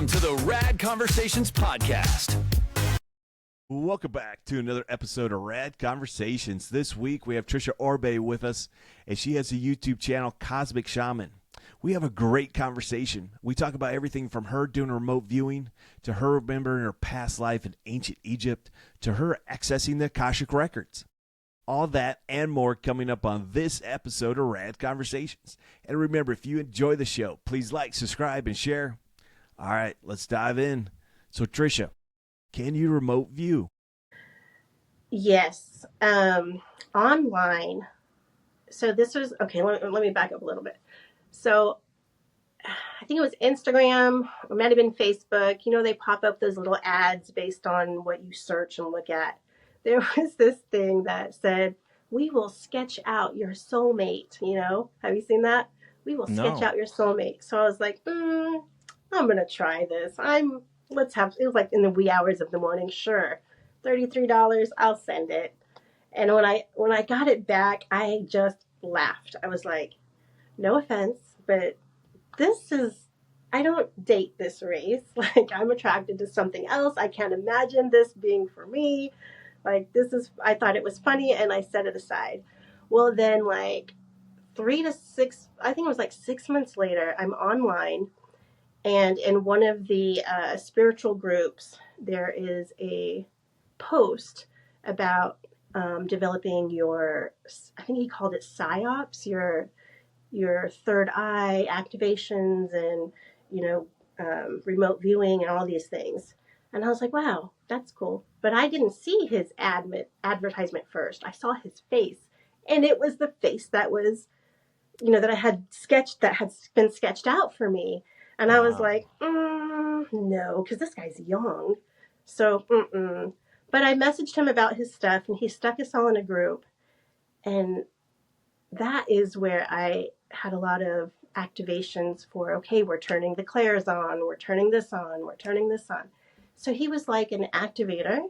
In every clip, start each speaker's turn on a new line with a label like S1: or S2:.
S1: Welcome to the Rad Conversations podcast.
S2: Welcome back to another episode of Rad Conversations. This week we have Trisha Orbe with us, and she has a YouTube channel, Cosmic Shaman. We have a great conversation. We talk about everything from her doing remote viewing, to her remembering her past life in ancient Egypt, to her accessing the Akashic Records. All that and more coming up on this episode of Rad Conversations. And remember, if you enjoy the show, please like, subscribe, and share. All right, let's dive in. So, Trisha, can you remote view?
S3: Yes. Online. So this was, okay, let me back up a little bit. So I think it was Instagram, or might have been Facebook. You know, they pop up those little ads based on what you search and look at. There was this thing that said, we will sketch out your soulmate. You know, have you seen that? We will sketch out your soulmate. So I was like, I'm going to try this. it was like in the wee hours of the morning. Sure. $33. I'll send it. And when I got it back, I just laughed. I was like, no offense, but I don't date this race. Like, I'm attracted to something else. I can't imagine this being for me. Like, I thought it was funny, and I set it aside. Well, then, like, 3 to 6, I think it was like 6 months later, I'm online, and in one of the spiritual groups, there is a post about developing I think he called it psyops, your third eye activations and, remote viewing and all these things. And I was like, wow, that's cool. But I didn't see his advertisement first. I saw his face. And it was the face that was, that I had sketched, that had been sketched out for me. And I was like, no, because this guy's young. So, But I messaged him about his stuff, and he stuck us all in a group. And that is where I had a lot of activations for, okay, we're turning the clairs on, we're turning this on, we're turning this on. So he was like an activator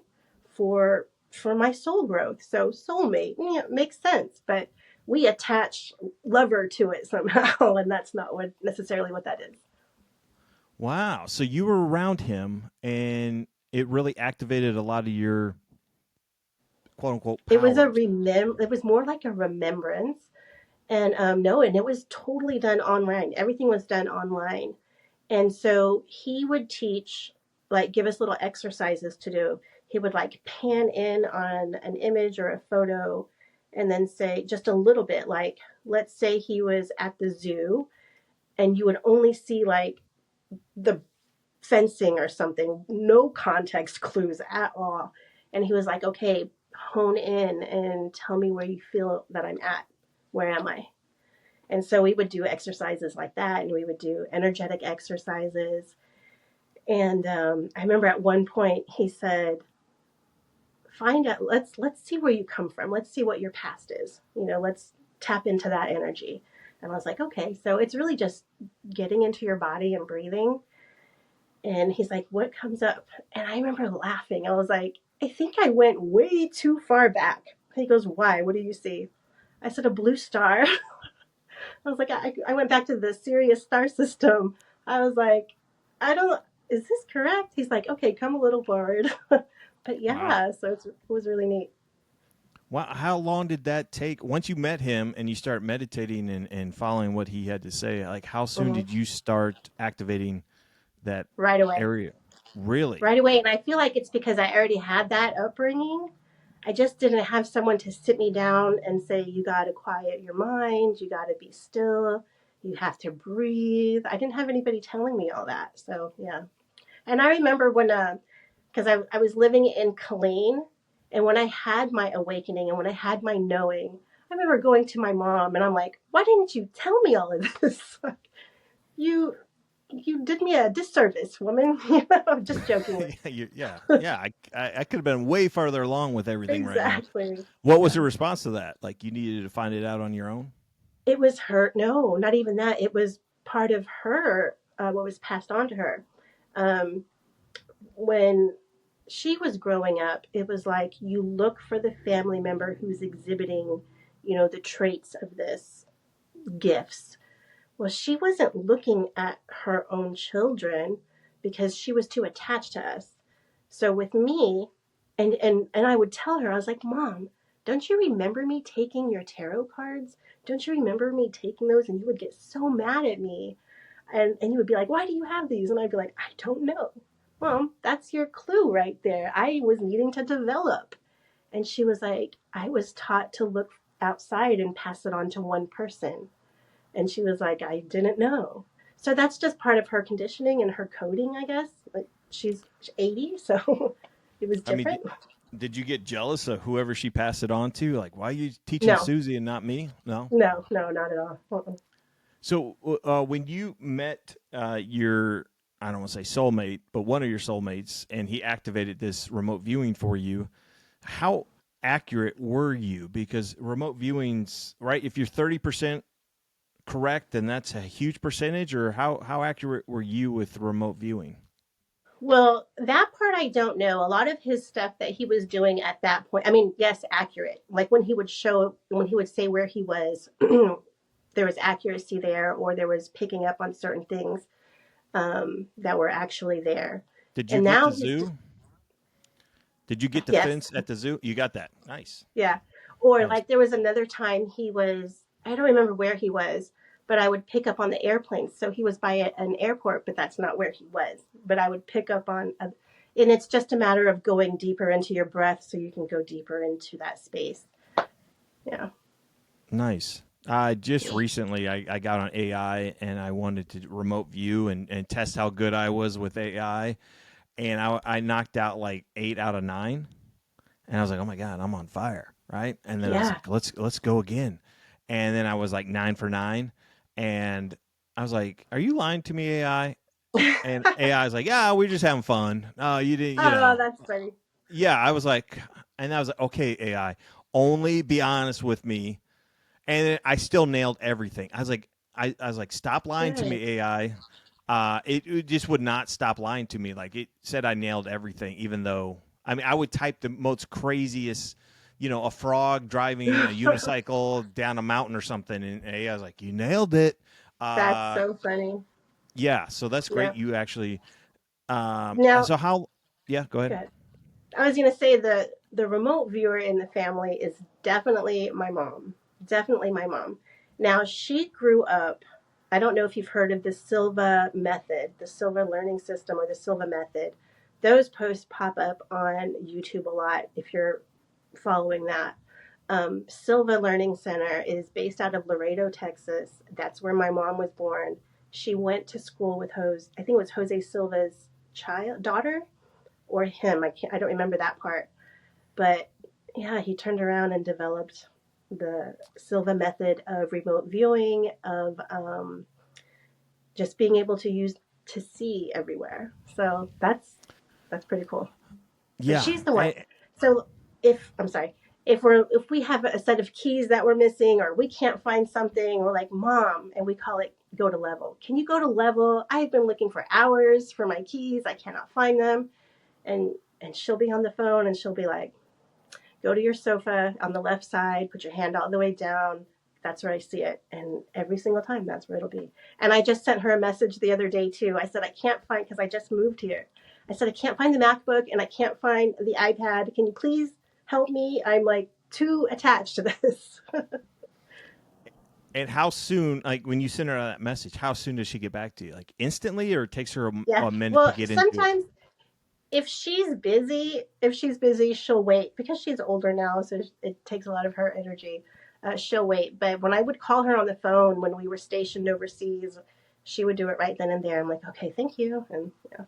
S3: for my soul growth. So soulmate, yeah, makes sense, but we attach lover to it somehow, and that's not necessarily what that is.
S2: Wow. So you were around him, and it really activated a lot of your quote unquote powers.
S3: It was more like a remembrance. And and it was totally done online. Everything was done online. And so he would teach, like, give us little exercises to do. He would like pan in on an image or a photo and then say just a little bit, like, let's say he was at the zoo and you would only see like the fencing or something, no context clues at all. And he was like, okay, hone in and tell me where you feel that I'm at. Where am I? And so we would do exercises like that, and we would do energetic exercises. And I remember at one point he said, find out, let's see where you come from. Let's see what your past is. Let's tap into that energy. And I was like, okay, so it's really just getting into your body and breathing. And he's like, what comes up? And I remember laughing. I was like, I think I went way too far back. He goes, why? What do you see? I said, a blue star. I was like, I went back to the Sirius star system. I was like, is this correct? He's like, okay, come a little forward. But yeah, wow. So it was really neat.
S2: Wow. How long did that take? Once you met him and you start meditating and following what he had to say, like, how soon did you start activating that
S3: right away
S2: area? Really?
S3: Right away. And I feel like it's because I already had that upbringing. I just didn't have someone to sit me down and say, you got to quiet your mind. You got to be still. You have to breathe. I didn't have anybody telling me all that. So, yeah. And I remember when, because I was living in Killeen, and when I had my awakening and when I had my knowing, I remember going to my mom and I'm like, why didn't you tell me all of this? You did me a disservice, woman. Just joking.
S2: Yeah. I could have been way farther along with everything
S3: exactly.
S2: Right now. What was the response to that? Like, you needed to find it out on your own?
S3: It was her. No, not even that. It was part of her, what was passed on to her. When she was growing up, it was like you look for the family member who's exhibiting, the traits of this gifts. Well, she wasn't looking at her own children because she was too attached to us. So with me, and I would tell her, I was like, Mom, don't you remember me taking your tarot cards? Don't you remember me taking those? And you would get so mad at me. And you would be like, why do you have these? And I'd be like, I don't know. Mom, that's your clue right there. I was needing to develop. And she was like, I was taught to look outside and pass it on to one person. And she was like, I didn't know. So that's just part of her conditioning and her coding, I guess. Like she's 80, so it was
S2: I mean,
S3: different.
S2: did you get jealous of whoever she passed it on to? Like, why are you teaching
S3: No,
S2: Susie and not me? No.
S3: no, no, not at all. Uh-uh.
S2: So when you met your, I don't want to say soulmate, but one of your soulmates, and he activated this remote viewing for you, how accurate were you? Because remote viewings, right? If you're 30% correct, then that's a huge percentage. Or how accurate were you with remote viewing?
S3: Well, that part I don't know. A lot of his stuff that he was doing at that point, I mean, yes, accurate. Like when he would say where he was, there was accuracy there, or there was picking up on certain things that were actually there.
S2: Did you
S3: And
S2: get
S3: now
S2: the zoo? Did you get the
S3: yes,
S2: fence at the zoo? You got that. Nice.
S3: yeah. Or
S2: Nice.
S3: like there was another time I don't remember where he was, but I would pick up on the airplanes. So he was by an airport, but that's not where he was. But I would pick up and it's just a matter of going deeper into your breath so you can go deeper into that space. Yeah.
S2: Nice. Just recently, I got on AI and I wanted to remote view and test how good I was with AI. And I knocked out like 8 out of 9. And I was like, oh my God, I'm on fire. Right. And then I was
S3: Yeah.
S2: like, let's go again. And then I was like 9 for 9. And I was like, are you lying to me, AI? And AI is like, yeah, we're just having fun. Oh, you didn't,
S3: Oh, that's funny.
S2: Yeah, I was like, and I was like, okay, AI, only be honest with me. And I still nailed everything. I was like, stop lying to
S3: Good.
S2: me, AI. It just would not stop lying to me. Like it said, I nailed everything, even though I mean, I would type the most craziest, a frog driving a unicycle down a mountain or something, and AI was like, you nailed it.
S3: That's
S2: Uh,
S3: so funny.
S2: yeah, so that's
S3: Yeah.
S2: great. You actually,
S3: Now,
S2: so how? Yeah, go ahead.
S3: good. I was going to say the remote viewer in the family is definitely my mom. Definitely my mom. Now, she grew up, I don't know if you've heard of the Silva Method, the Silva Learning System or the Silva Method. Those posts pop up on YouTube a lot if you're following that. Silva Learning Center is based out of Laredo, Texas. That's where my mom was born. She went to school with I think it was Jose Silva's daughter or him. I don't remember that part. But yeah, he turned around and developed the Silva method of remote viewing, of just being able to see everywhere. So that's pretty cool. But
S2: Yeah,
S3: she's the one. So I'm sorry, if we have a set of keys that we're missing or we can't find something, we're like, Mom, and we call it go to level. Can you go to level? I've been looking for hours for my keys. I cannot find them. And she'll be on the phone and she'll be like, go to your sofa on the left side, put your hand all the way down. That's where I see it. And every single time, that's where it'll be. And I just sent her a message the other day, too. I said, I can't find, because I just moved here. I said, I can't find the MacBook and I can't find the iPad. Can you please help me? I'm like too attached to this.
S2: And how soon, like when you send her that message, how soon does she get back to you? Like instantly, or it takes her
S3: Yeah.
S2: a minute to
S3: Well,
S2: get into it?
S3: sometimes if she's busy, she'll wait because she's older now, so it takes a lot of her energy. She'll wait. But when I would call her on the phone when we were stationed overseas, she would do it right then and there. I'm like, okay, thank you. And yeah.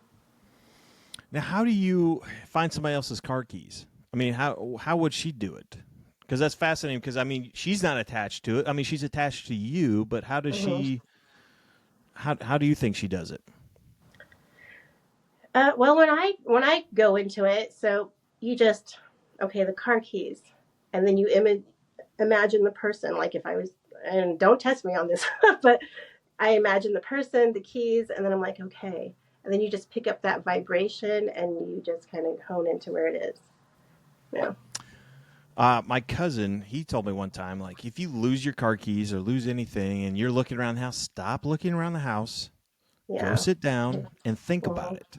S2: Now, how do you find somebody else's car keys? I mean, how would she do it? Because that's fascinating. Because I mean, she's not attached to it. I mean, she's attached to you, but how does
S3: Mhm.
S2: she? How do you think she does it?
S3: Well, when I go into it, so you just okay the car keys, and then you imagine the person. Like if I was, and don't test me on this, but I imagine the person, the keys, and then I'm like, okay, and then you just pick up that vibration and you just kind of hone into where it is. Yeah.
S2: My cousin, he told me one time, like, if you lose your car keys or lose anything and you're looking around the house, stop looking around the house. Go
S3: Yeah.
S2: sit down and think about
S3: Mhm.
S2: it,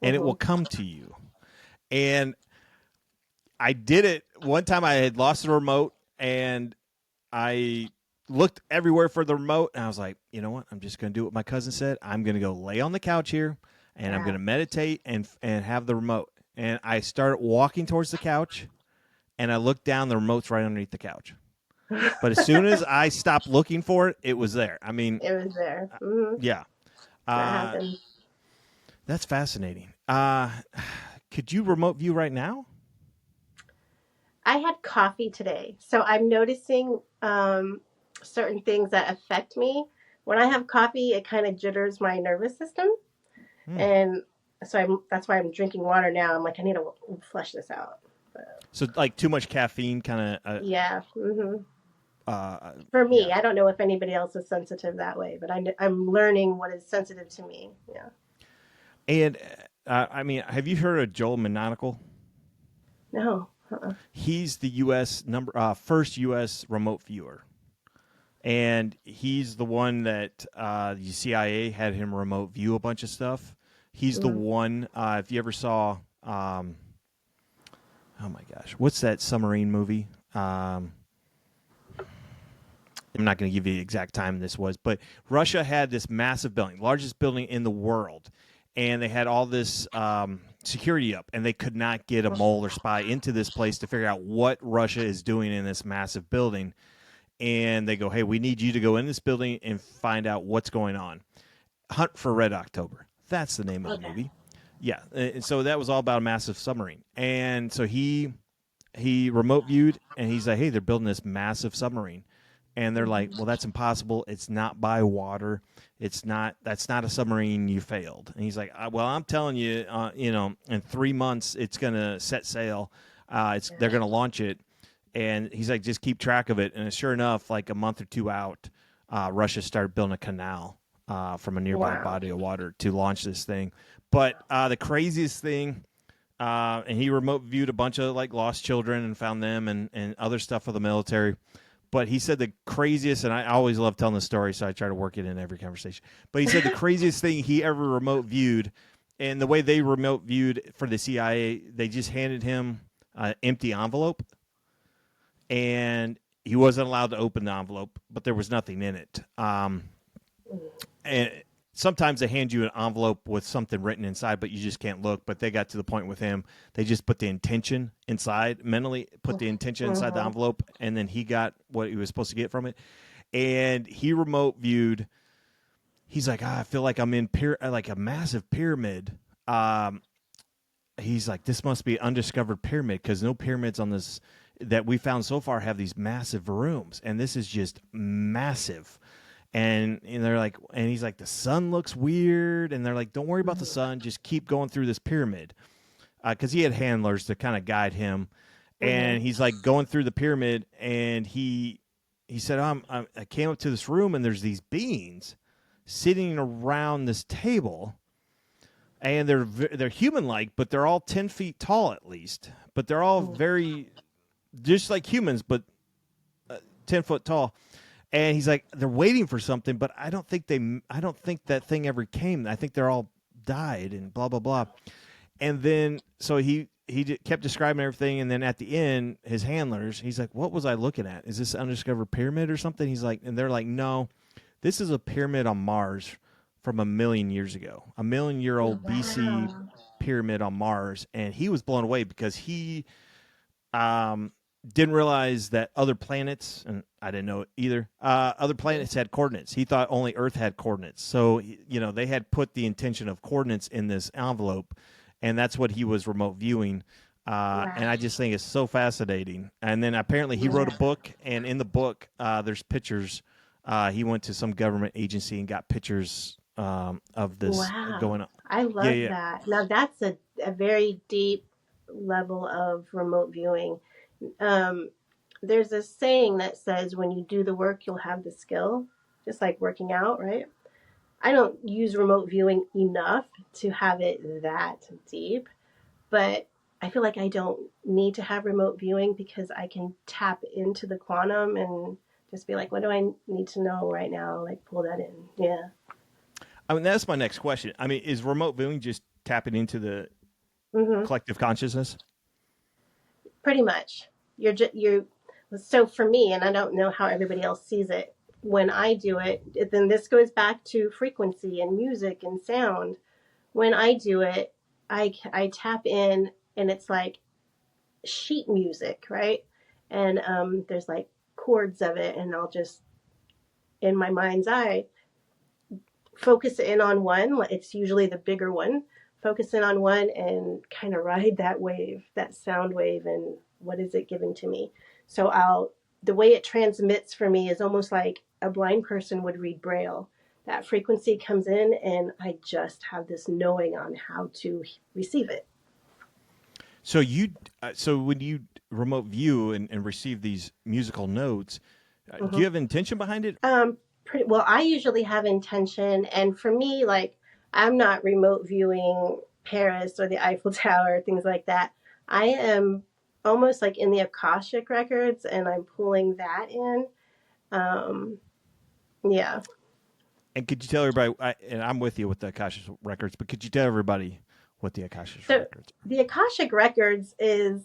S2: and it will
S3: Mhm.
S2: come to you. And I did it one time. I had lost the remote, and I looked everywhere for the remote, and I was like, you know what? I'm just going to do what my cousin said. I'm going to go lay on the couch here, and I'm going
S3: Yeah.
S2: to meditate and have the remote. And I started walking towards the couch, and I looked down. The remote's right underneath the couch. But as soon as I stopped looking for it, it was there. I mean,
S3: It was there. Hmm.
S2: yeah.
S3: That
S2: Uh,
S3: happened.
S2: that's fascinating. Could you remote view right now?
S3: I had coffee today, so I'm noticing certain things that affect me. When I have coffee, it kind of jitters my nervous system,
S2: Hmm.
S3: and so that's why I'm drinking water now. I'm like, I need to flush this out. But,
S2: So, like, too much caffeine kind of.
S3: yeah. Hmm. For
S2: Yeah.
S3: me, I don't know if anybody else is sensitive that way, but I'm learning what is sensitive to me. Yeah.
S2: And I mean, have you heard of Joel Monaco?
S3: No. Uh-uh.
S2: He's the U.S. first U.S. remote viewer, and he's the one that the CIA had him remote view a bunch of stuff. He's the
S3: Mm.
S2: one. If you ever saw, oh my gosh, what's that submarine movie? I'm not going to give you the exact time this was, but Russia had this massive building, largest building in the world, and they had all this security up, and they could not get a mole or spy into this place to figure out what Russia is doing in this massive building. And they go, hey, we need you to go in this building and find out what's going on. Hunt for Red October. That's the name of the
S3: Okay.
S2: movie. Yeah, and so that was all about a massive submarine. And so he remote viewed, and he's like, hey, they're building this massive submarine. And they're like, well, that's impossible. It's not by water. It's not. That's not a submarine. You failed. And he's like, well, I'm telling you, in 3 months it's gonna set sail. They're gonna launch it. And he's like, just keep track of it. And sure enough, like a month or two out, Russia started building a canal from a nearby
S3: Wow.
S2: body of water to launch this thing. But the craziest thing, and he remote viewed a bunch of like lost children and found them and other stuff for the military. But he said the craziest, and I always love telling the story, so I try to work it in every conversation. But he said the craziest thing he ever remote viewed, and the way they remote viewed for the CIA, they just handed him an empty envelope, and he wasn't allowed to open the envelope, but there was nothing in it. And sometimes they hand you an envelope with something written inside, but you just can't look. But they got to the point with him, they just put the intention inside, mentally put the intention inside the envelope, and then he got what he was supposed to get from it. And he remote viewed. He's like, I feel like I'm in like a massive pyramid. He's like, this must be an undiscovered pyramid because no pyramids on this that we found so far have these massive rooms, and this is just massive. And they're like, and he's like, the sun looks weird, and they're like, don't worry about the sun, just keep going through this pyramid, because he had handlers to kind of guide him, and he's like going through the pyramid, and he said, I came up to this room, and there's these beings sitting around this table, and they're human like, but they're all 10 feet tall at least, but they're all very just like humans, but 10 foot tall. And he's like, they're waiting for something, but I don't think that thing ever came. I think they're all died and blah blah blah. And then so he kept describing everything, and then at the end, his handlers, he's like, what was I looking at? Is this an undiscovered pyramid or something? He's like, and they're like, no, this is a pyramid on Mars from 1,000,000 years ago, 1,000,000-year-old BC pyramid on Mars. And he was blown away because he didn't realize that other planets, and I didn't know it either, other planets had coordinates. He thought only Earth had coordinates. So, they had put the intention of coordinates in this envelope, and that's what he was remote viewing. And I just think it's so fascinating. And then apparently he wrote a book, and in the book, there's pictures. He went to some government agency and got pictures of this going on.
S3: I love that. Now that's a very deep level of remote viewing. There's a saying that says when you do the work, you'll have the skill, just like working out, right? I don't use remote viewing enough to have it that deep, but I feel like I don't need to have remote viewing because I can tap into the quantum and just be like, what do I need to know right now? Like pull that in. Yeah.
S4: I mean, that's my next question. I mean, is remote viewing just tapping into the
S3: Hmm.
S4: collective consciousness?
S3: Pretty much. You're so for me, and I don't know how everybody else sees it. When I do it, then this goes back to frequency and music and sound. When I do it, I tap in, and it's like sheet music, right? And there's like chords of it, and I'll just in my mind's eye focus in on one. It's usually the bigger one. Focus in on one and kind of ride that wave, that sound wave, and what is it giving to me? So the way it transmits for me is almost like a blind person would read Braille. That frequency comes in, and I just have this knowing on how to receive it.
S4: So so when you remote view and receive these musical notes, do
S3: Mm-hmm.
S4: you have intention behind it?
S3: Pretty well. I usually have intention, and for me, like I'm not remote viewing Paris or the Eiffel Tower, things like that. I am almost like in the Akashic Records, and I'm pulling that in. Um, yeah.
S4: And could you tell everybody? And I'm with you with the Akashic Records, but could you tell everybody what the Akashic
S3: So
S4: Records are?
S3: the Akashic Records is,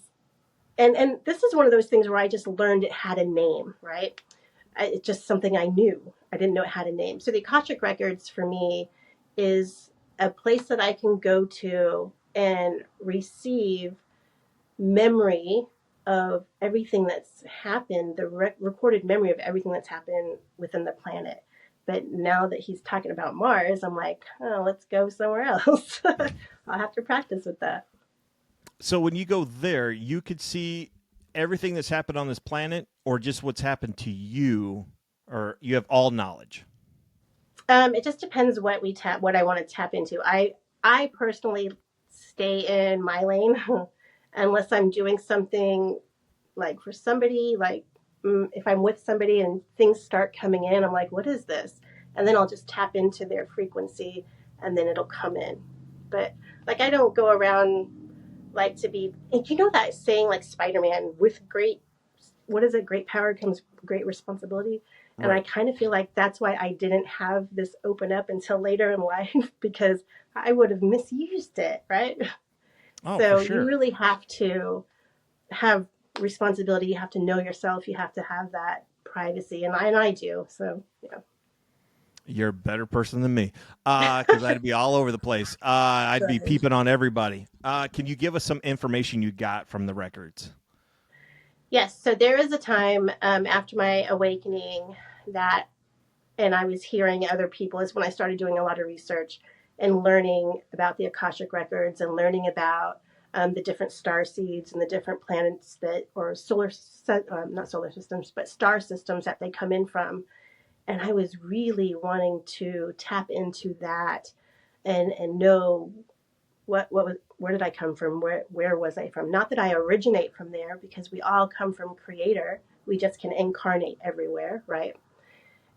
S3: and this is one of those things where I just learned it had a name, right? It's just something I knew. I didn't know it had a name. So the Akashic Records for me is a place that I can go to and receive memory of everything that's happened, the recorded memory of everything that's happened within the planet. But now that he's talking about Mars, I'm like, oh, let's go somewhere else. I'll have to practice with that.
S4: So when you go there, you could see everything that's happened on this planet, or just what's happened to you, or you have all knowledge.
S3: It just depends what I want to tap into. I personally stay in my lane unless I'm doing something like for somebody, like if I'm with somebody and things start coming in, I'm like, what is this? And then I'll just tap into their frequency and then it'll come in. But like I don't go around like to be, you know that saying like Spider-Man with great, what is it? Great power comes great responsibility. And I
S4: Right.
S3: kind of feel like that's why I didn't have this open up until later in life because I would have misused it, right?
S4: Oh, for
S3: So you
S4: sure.
S3: really have to have responsibility. You have to know yourself. You have to have that privacy, and I do. So yeah.
S4: You're a better person than me, because I'd be all over the place. I'd be
S3: Right.
S4: peeping on everybody. Can you give us some information you got from the records?
S3: Yes. So there is a time after my awakening that, and I was hearing other people, is when I started doing a lot of research and learning about the Akashic Records and learning about the different star seeds and the different planets that, or not solar systems, but star systems that they come in from. And I was really wanting to tap into that and know what was, where did I come from, where was I from? Not that I originate from there, because we all come from Creator. We just can incarnate everywhere, right?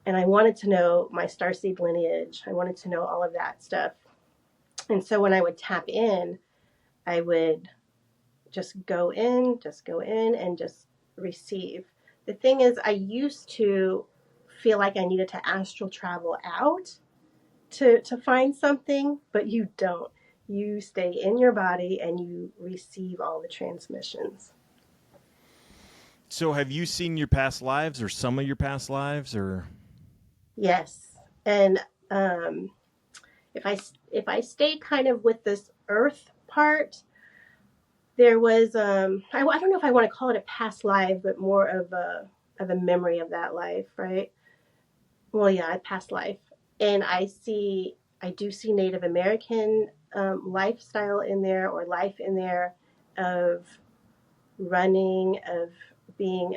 S3: And I wanted to know my starseed lineage. I wanted to know all of that stuff. And so when I would tap in, I would just go in and just receive. The thing is, I used to feel like I needed to astral travel out to find something, but you don't. You stay in your body and you receive all the transmissions.
S4: So, have you seen your past lives, or some of your past lives, or?
S3: Yes. And um, if I stay kind of with this earth part, there was I don't know if I want to call it a past life, but more of a memory of that life, right? Well, yeah, a past life, and I do see Native American lifestyle in there, or life in there, of running, of being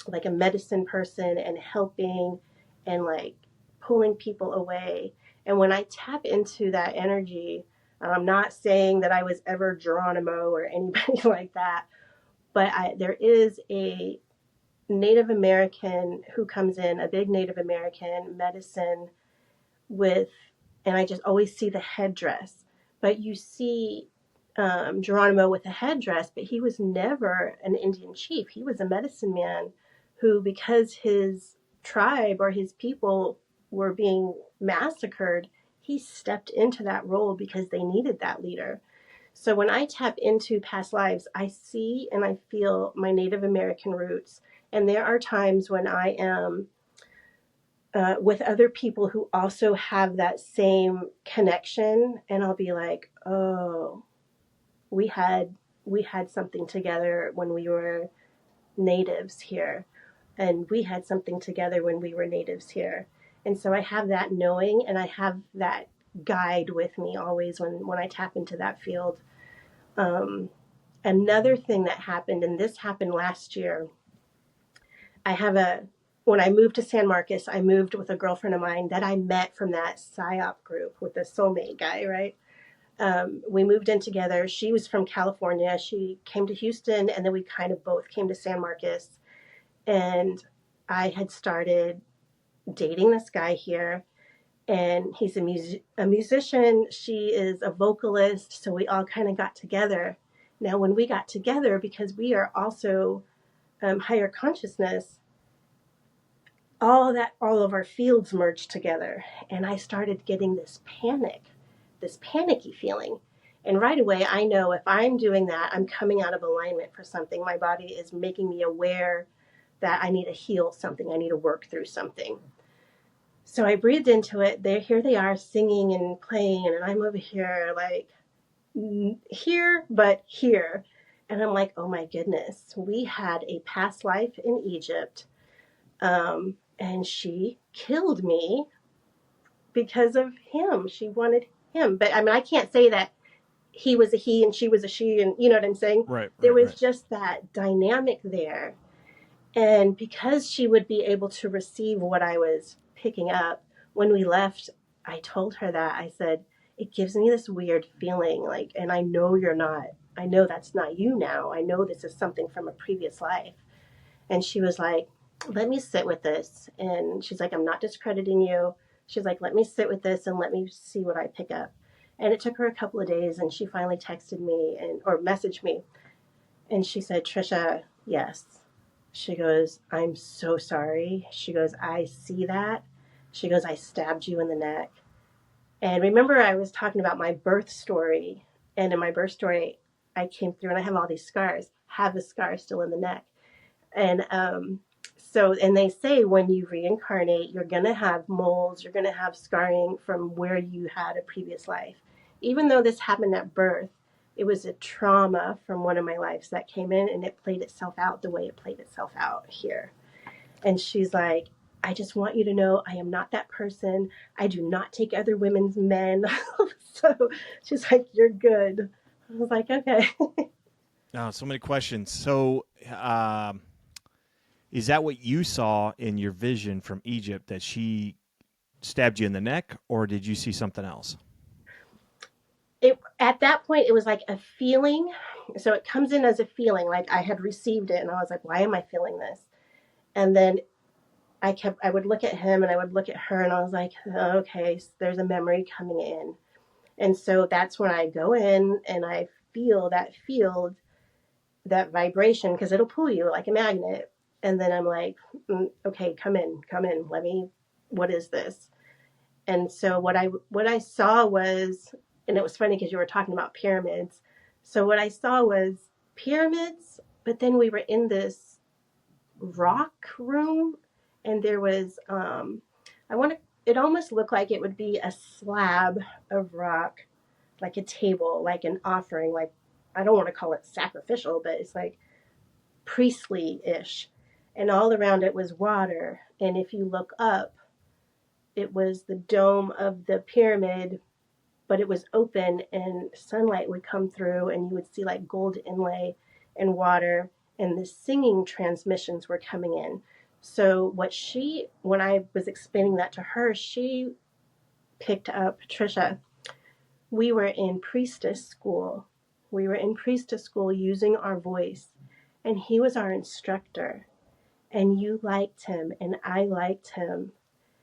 S3: like a medicine person and helping and like pulling people away. And when I tap into that energy, I'm not saying that I was ever Geronimo or anybody like that, but there is a Native American who comes in, a big Native American medicine with, and I just always see the headdress. But you see Geronimo with a headdress, but he was never an Indian chief. He was a medicine man who, because his tribe or his people were being massacred, he stepped into that role because they needed that leader. So when I tap into past lives, I see and I feel my Native American roots. And there are times when I am with other people who also have that same connection, and I'll be like, oh, we had something together when we were natives here, and we had something together when we were natives here. And so I have that knowing, and I have that guide with me always when I tap into that field. Another thing that happened, and this happened last year, when I moved to San Marcos, I moved with a girlfriend of mine that I met from that PSYOP group with the soulmate guy, right? We moved in together. She was from California. She came to Houston, and then we kind of both came to San Marcos. And I had started dating this guy here, and he's a musician. She is a vocalist, so we all kind of got together. Now, when we got together, because we are also higher consciousness, all of our fields merged together, and I started getting this panicky feeling. And right away, I know if I'm doing that, I'm coming out of alignment for something. My body is making me aware that I need to heal something. I need to work through something. So I breathed into it. Here they are singing and playing, and I'm over here like, here, but here. And I'm like, oh my goodness, we had a past life in Egypt. And she killed me because of him. She wanted him. But I mean, I can't say that he was a he and she was a she, and you know what I'm saying?
S4: Right.
S3: There was just that dynamic there. And because she would be able to receive what I was picking up, when we left, I told her that. I said, it gives me this weird feeling, like, and I know I know that's not you now. I know this is something from a previous life. And she was like, let me sit with this. And she's like, I'm not discrediting you. She's like, let me sit with this and let me see what I pick up. And it took her a couple of days, and she finally texted me or messaged me. And she said, Trisha, yes. She goes, I'm so sorry. She goes, I see that. She goes, I stabbed you in the neck. And remember, I was talking about my birth story. And in my birth story, I came through and I have all these scars, have the scar still in the neck. And and they say when you reincarnate, you're going to have moles, you're going to have scarring from where you had a previous life. Even though this happened at birth, it was a trauma from one of my lives that came in, and it played itself out the way it played itself out here. And she's like, I just want you to know I am not that person. I do not take other women's men. So she's like, you're good. I was like, okay.
S4: Oh, so many questions. So is that what you saw in your vision from Egypt, that she stabbed you in the neck, or did you see something else?
S3: At that point, it was like a feeling. So it comes in as a feeling, like I had received it, and I was like, why am I feeling this? And then I would look at him and I would look at her, and I was like, okay, so there's a memory coming in. And so that's when I go in and I feel that field, that vibration, because it'll pull you like a magnet. And then I'm like, okay, come in, what is this? And so what I saw was, and it was funny because you were talking about pyramids. So what I saw was pyramids, but then we were in this rock room, and there was, it almost looked like it would be a slab of rock, like a table, like an offering, like, I don't want to call it sacrificial, but it's like priestly-ish. And all around it was water. And if you look up, it was the dome of the pyramid, but it was open, and sunlight would come through, and you would see like gold inlay and water, and the singing transmissions were coming in. So when I was explaining that to her, she picked up, Trisha, we were in priestess school. We were in priestess school using our voice, and he was our instructor, and you liked him, and I liked him.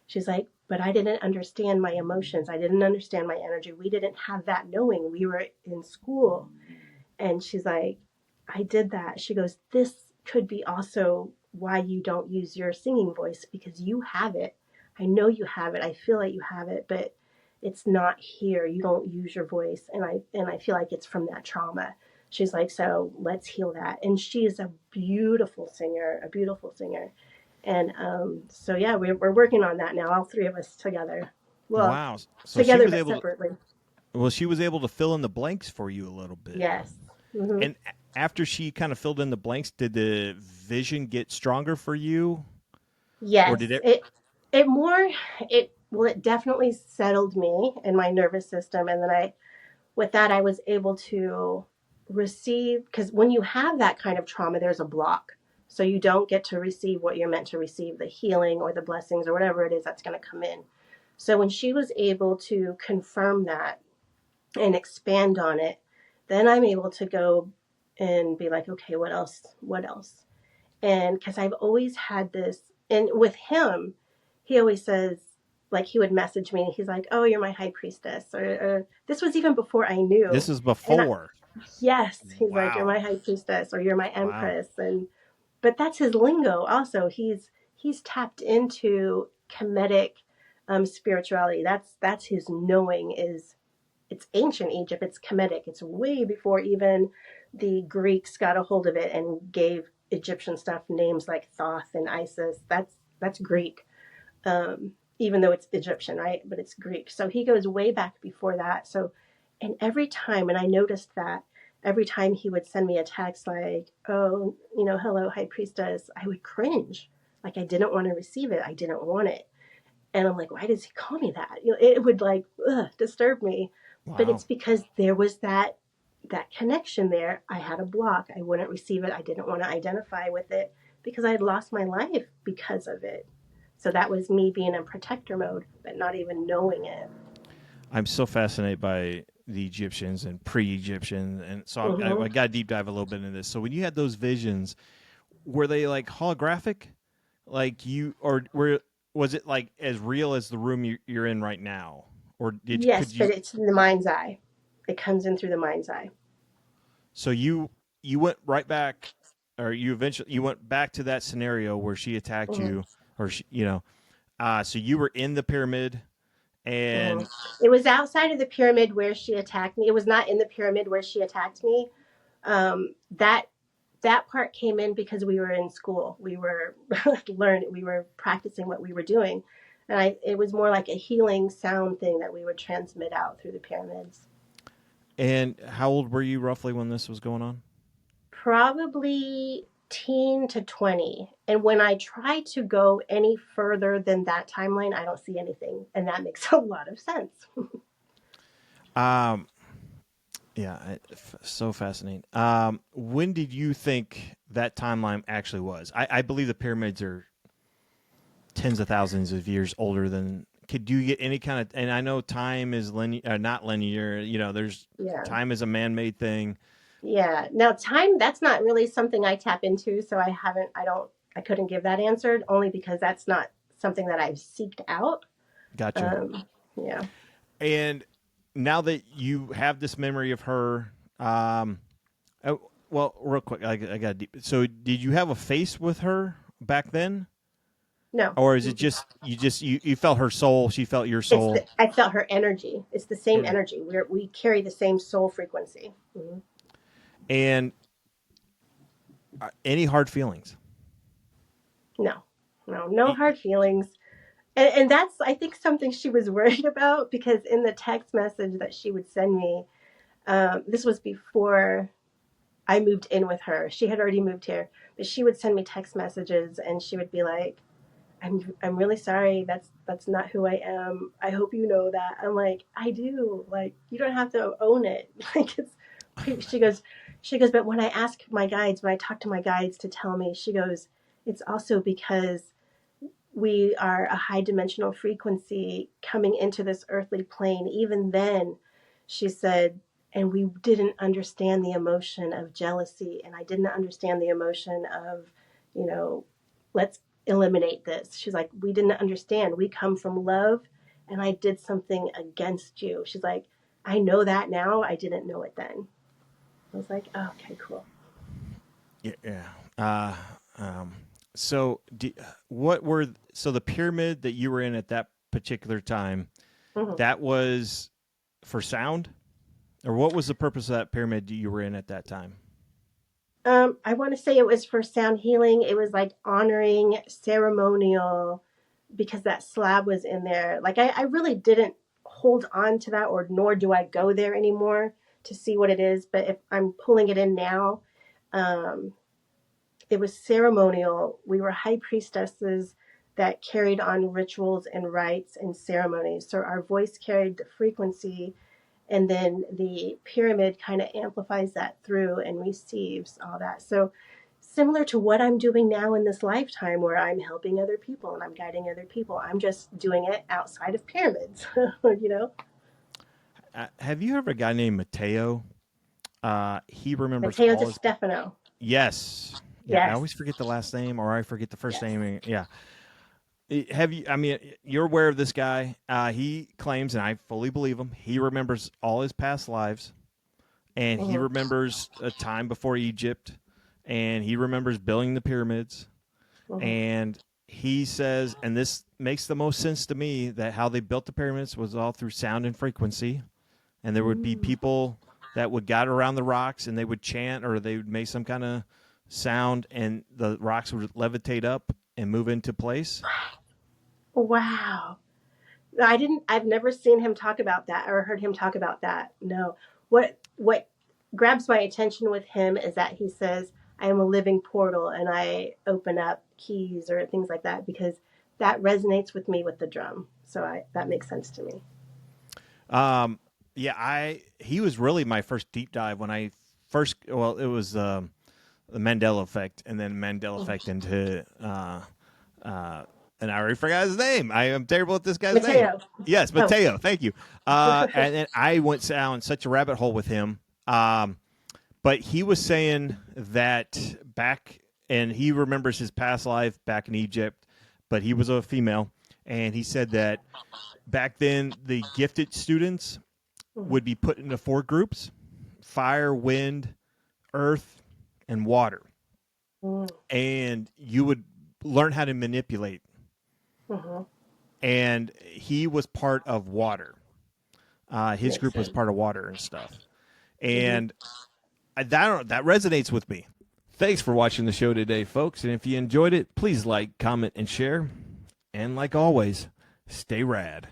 S3: She's like, but I didn't understand my emotions. I didn't understand my energy. We didn't have that knowing. We were in school. And she's like, I did that. She goes, this could be also why you don't use your singing voice, because you have it. I know you have it. I feel like you have it, but it's not here. You don't use your voice. And I feel like it's from that trauma. She's like, so let's heal that. And she is a beautiful singer, a beautiful singer. And so, yeah, we're working on that now, all three of us together. Well,
S4: Wow. So she
S3: together
S4: was
S3: but
S4: able
S3: separately.
S4: she was able to fill in the blanks for you a little bit.
S3: Yes. Mm-hmm.
S4: And after she kind of filled in the blanks, did the vision get stronger for you? Or
S3: Yes.
S4: did it?
S3: It definitely settled me and my nervous system. And then with that, I was able to receive, because when you have that kind of trauma, there's a block. So you don't get to receive what you're meant to receive, the healing or the blessings or whatever it is that's going to come in. So when she was able to confirm that and expand on it, then I'm able to go and be like, okay, what else? What else? And because I've always had this, and with him, he always says, like, he would message me, he's like, oh, you're my high priestess. Or this was even before I knew.
S4: This is
S3: And
S4: before.
S3: yes, he's like, you're
S4: Wow.
S3: my high priestess, or you're my
S4: Wow.
S3: empress. But that's his lingo also. He's tapped into Kemetic spirituality. That's his knowing. It's ancient Egypt. It's Kemetic. It's way before even the Greeks got a hold of it and gave Egyptian stuff names like Thoth and Isis. That's Greek, even though it's Egyptian, right? But it's Greek. So he goes way back before that. So, and every time, and I noticed that every time he would send me a text like, oh, hello, high priestess, I would cringe. Like I didn't want to receive it. I didn't want it. And I'm like, why does he call me that? It would like disturb me. But
S4: Wow.
S3: it's because there was that connection there. I had a block. I wouldn't receive it. I didn't want to identify with it because I had lost my life because of it. So that was me being in protector mode, but not even knowing it.
S4: I'm so fascinated by the Egyptians and pre-Egyptian, and so I
S3: Mm-hmm.
S4: got to deep dive a little bit into this. So when you had those visions, were they like holographic, like was it like as real as the room you're in right now, or
S3: Yes,
S4: could
S3: but
S4: you?
S3: it's in the mind's eye. It comes in through the mind's eye.
S4: So you went right back, or you went back to that scenario where she attacked
S3: Mm-hmm.
S4: you, or so you were in the pyramid,
S3: Mm-hmm.
S4: and
S3: It was outside of the pyramid where she attacked me. It was not in the pyramid where she attacked me. That part came in because we were in school. We were learning. We were practicing what we were doing, and it was more like a healing sound thing that we would transmit out through the pyramids.
S4: how old were you roughly when this was going on?
S3: Probably teen to 20. And when I try to go any further than that timeline, I don't see anything, and that makes a lot of sense.
S4: Um, yeah, so fascinating. When did you think that timeline actually was? I believe the pyramids are tens of thousands of years older than. Could you get any kind of? And I know time is linear, not linear. There's
S3: Yeah.
S4: time is a man-made thing.
S3: Yeah. Now, time, that's not really something I tap into. So I couldn't give that answer only because that's not something that I've seeked out.
S4: Gotcha.
S3: Um, yeah.
S4: And now that you have this memory of her, well, real quick, I got deep. So, did you have a face with her back then,
S3: No,
S4: or is it just you felt her soul? She felt your soul.
S3: I felt her energy. It's the same
S4: Energy.
S3: energy. We carry the same soul frequency. Mm-hmm.
S4: And any hard feelings?
S3: No hard feelings. And that's, I think, something she was worried about because in the text message that she would send me, this was before I moved in with her. She had already moved here, but she would send me text messages and she would be like, I'm really sorry. That's not who I am. I hope you know that. I'm like, I do. Like, you don't have to own it. Like she goes, but when I talk to my guides to tell me, she goes, it's also because we are a high dimensional frequency coming into this earthly plane. Even then, she said, and we didn't understand the emotion of jealousy, and I didn't understand the emotion of, let's eliminate this. She's like, we didn't understand. We come from love, and I did something against you. She's like, I know that now. I didn't know it then. I was like, oh, okay, cool.
S4: Yeah. So, so the pyramid that you were in at that particular time,
S3: Mhm.
S4: that was for sound, or what was the purpose of that pyramid you were in at that time?
S3: I want to say it was for sound healing. It was like honoring ceremonial because that slab was in there. Like I really didn't hold on to that, or nor do I go there anymore to see what it is. But if I'm pulling it in now, um, it was ceremonial. We were high priestesses that carried on rituals and rites and ceremonies. So our voice carried the frequency, and then the pyramid kind of amplifies that through and receives all that. So similar to what I'm doing now in this lifetime, where I'm helping other people and I'm guiding other people. I'm just doing it outside of pyramids, you know?
S4: Have you heard of a guy named Mateo? He remembers
S3: Mateo
S4: all
S3: de
S4: his.
S3: Stefano.
S4: Yes. Yeah, I
S3: Yes.
S4: always forget the last name, or I forget the first
S3: Yes.
S4: name. Yeah. Have you? I mean, you're aware of this guy. He claims, and I fully believe him. He remembers all his past lives, and he
S3: Mhm.
S4: remembers a time before Egypt, and he remembers building the pyramids.
S3: Mhm.
S4: And he says, and this makes the most sense to me, that how they built the pyramids was all through sound and frequency, and there would be people that would gather around the rocks, and they would chant, or they would make some kind of sound, and the rocks would levitate up and move into place.
S3: Wow. I've never seen him talk about that or heard him talk about that. No. What grabs my attention with him is that he says, I am a living portal and I open up keys or things like that, because that resonates with me with the drum. So that makes sense to me.
S4: Yeah, he was really my first deep dive when I first. Well, it was the Mandela effect, and then Mandela effect into. And I already forgot his name. I am terrible at this guy's name.
S3: Mateo.
S4: Yes,
S3: Oh.
S4: Mateo. Thank you. And then I went down such a rabbit hole with him. But he was saying that back, and he remembers his past life back in Egypt, but he was a female, and he said that back then the gifted students would be put into 4 groups: fire, wind, earth, and water.
S3: Mm.
S4: And you would learn how to manipulate.
S3: Mm-hmm.
S4: And he was part of water. His
S3: Makes
S4: group was
S3: sense.
S4: part of water and stuff. And that resonates with me.
S2: Thanks for watching the show today, folks. And if you enjoyed it, please like, comment, and share. And like always, stay rad.